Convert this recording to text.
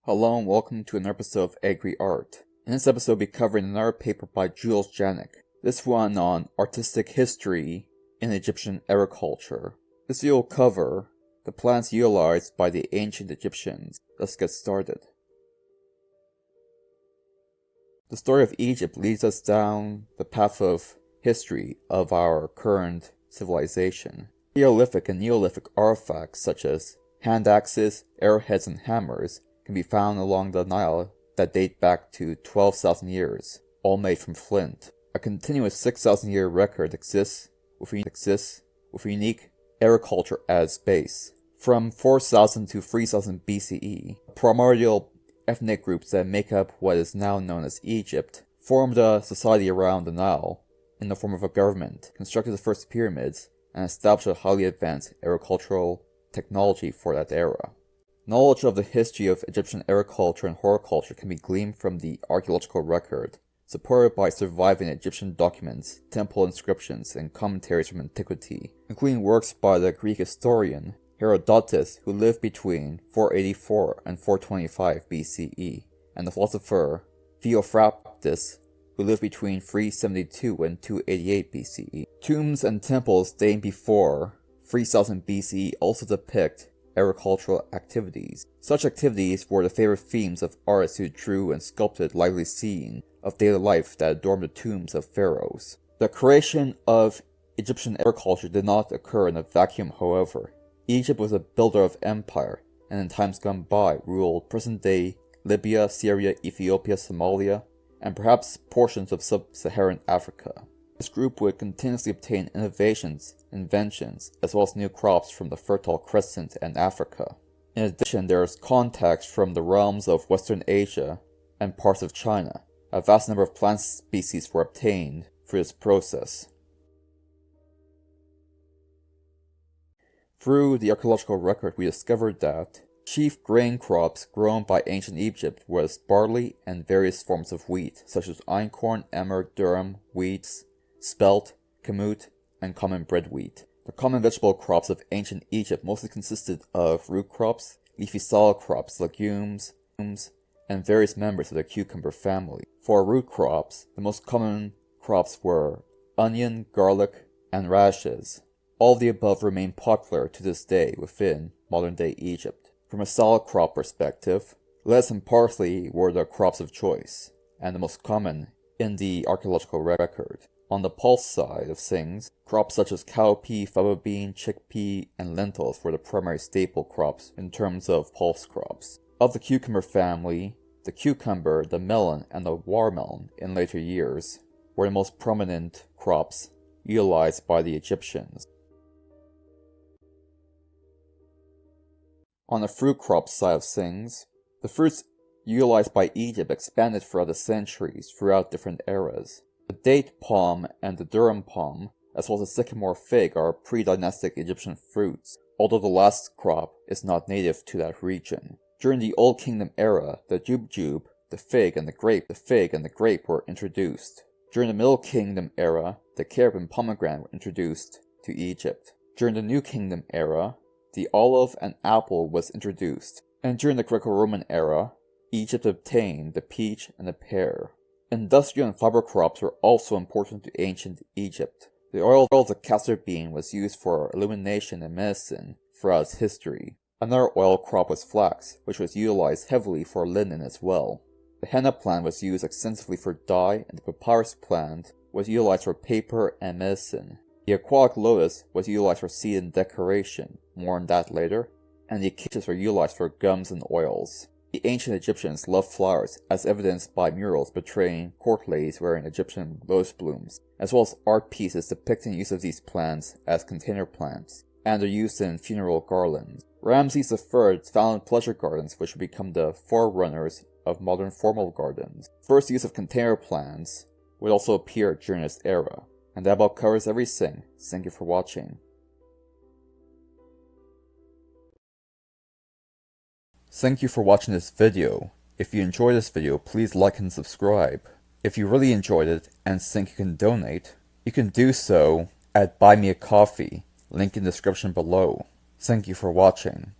Hello and welcome to another episode of Agri Art. In this episode, we'll be covering another paper by Janick. This one on artistic history in Egyptian agriculture. This video will cover the plants utilized by the ancient Egyptians. Let's get started. The story of Egypt leads us down the path of history of our current civilization. Paleolithic and Neolithic artifacts such as hand axes, arrowheads, and hammers can be found along the Nile that date back to 12,000 years, all made from flint. A continuous 6,000-year record exists with unique agriculture as base. From 4000 to 3000 BCE, primordial ethnic groups that make up what is now known as Egypt formed a society around the Nile in the form of a government, constructed the first pyramids, and established a highly advanced agricultural technology for that era. Knowledge of the history of Egyptian agriculture and horticulture can be gleaned from the archaeological record, supported by surviving Egyptian documents, temple inscriptions, and commentaries from antiquity, including works by the Greek historian Herodotus, who lived between 484 and 425 BCE, and the philosopher Theophrastus, who lived between 372 and 288 BCE. Tombs and temples dating before 3000 BCE also depict agricultural activities. Such activities were the favorite themes of artists who drew and sculpted lively scenes of daily life that adorned the tombs of pharaohs. The creation of Egyptian agriculture did not occur in a vacuum, however. Egypt was a builder of empire, and in times gone by ruled present-day Libya, Syria, Ethiopia, Somalia, and perhaps portions of sub-Saharan Africa. This group would continuously obtain innovations, inventions, as well as new crops from the Fertile Crescent and Africa. In addition, there is context from the realms of Western Asia and parts of China. A vast number of plant species were obtained through this process. Through the archaeological record, we discovered that chief grain crops grown by ancient Egypt was barley and various forms of wheat, such as einkorn, emmer, durum, wheats, spelt, kamut, and common bread wheat. The common vegetable crops of ancient Egypt mostly consisted of root crops, leafy solid crops, legumes, and various members of the cucumber family. For root crops, the most common crops were onion, garlic, and radishes. All of the above remain popular to this day within modern-day Egypt. From a salad crop perspective, lettuce and parsley were the crops of choice, and the most common in the archaeological record. On the pulse side of things, crops such as cowpea, fava bean, chickpea, and lentils were the primary staple crops in terms of pulse crops. Of the cucumber family, the cucumber, the melon, and the watermelon in later years were the most prominent crops utilized by the Egyptians. On the fruit crop side of things, the fruits utilized by Egypt expanded throughout the centuries throughout different eras. The date palm and the durum palm, as well as the sycamore fig, are pre-dynastic Egyptian fruits, although the last crop is not native to that region. During the Old Kingdom era, the jubjub, the fig, and the grape were introduced. During the Middle Kingdom era, the carob and pomegranate were introduced to Egypt. During the New Kingdom era, the olive and apple was introduced. And during the Greco-Roman era, Egypt obtained the peach and the pear. Industrial and fiber crops were also important to ancient Egypt. The oil of the castor bean was used for illumination and medicine throughout its history. Another oil crop was flax, which was utilized heavily for linen as well. The henna plant was used extensively for dye, and the papyrus plant was utilized for paper and medicine. The aquatic lotus was utilized for seed and decoration, more on that later, and the acacias were utilized for gums and oils. The ancient Egyptians loved flowers, as evidenced by murals portraying court ladies wearing Egyptian lotus blooms, as well as art pieces depicting the use of these plants as container plants, and their use in funeral garlands. Ramses I founded pleasure gardens, which would become the forerunners of modern formal gardens. First use of container plants would also appear during this era. And that about covers everything. Thank you for watching. Thank you for watching this video. If you enjoyed this video, please like and subscribe. If you really enjoyed it and think you can donate, you can do so at Buy Me a Coffee, link in the description below. Thank you for watching.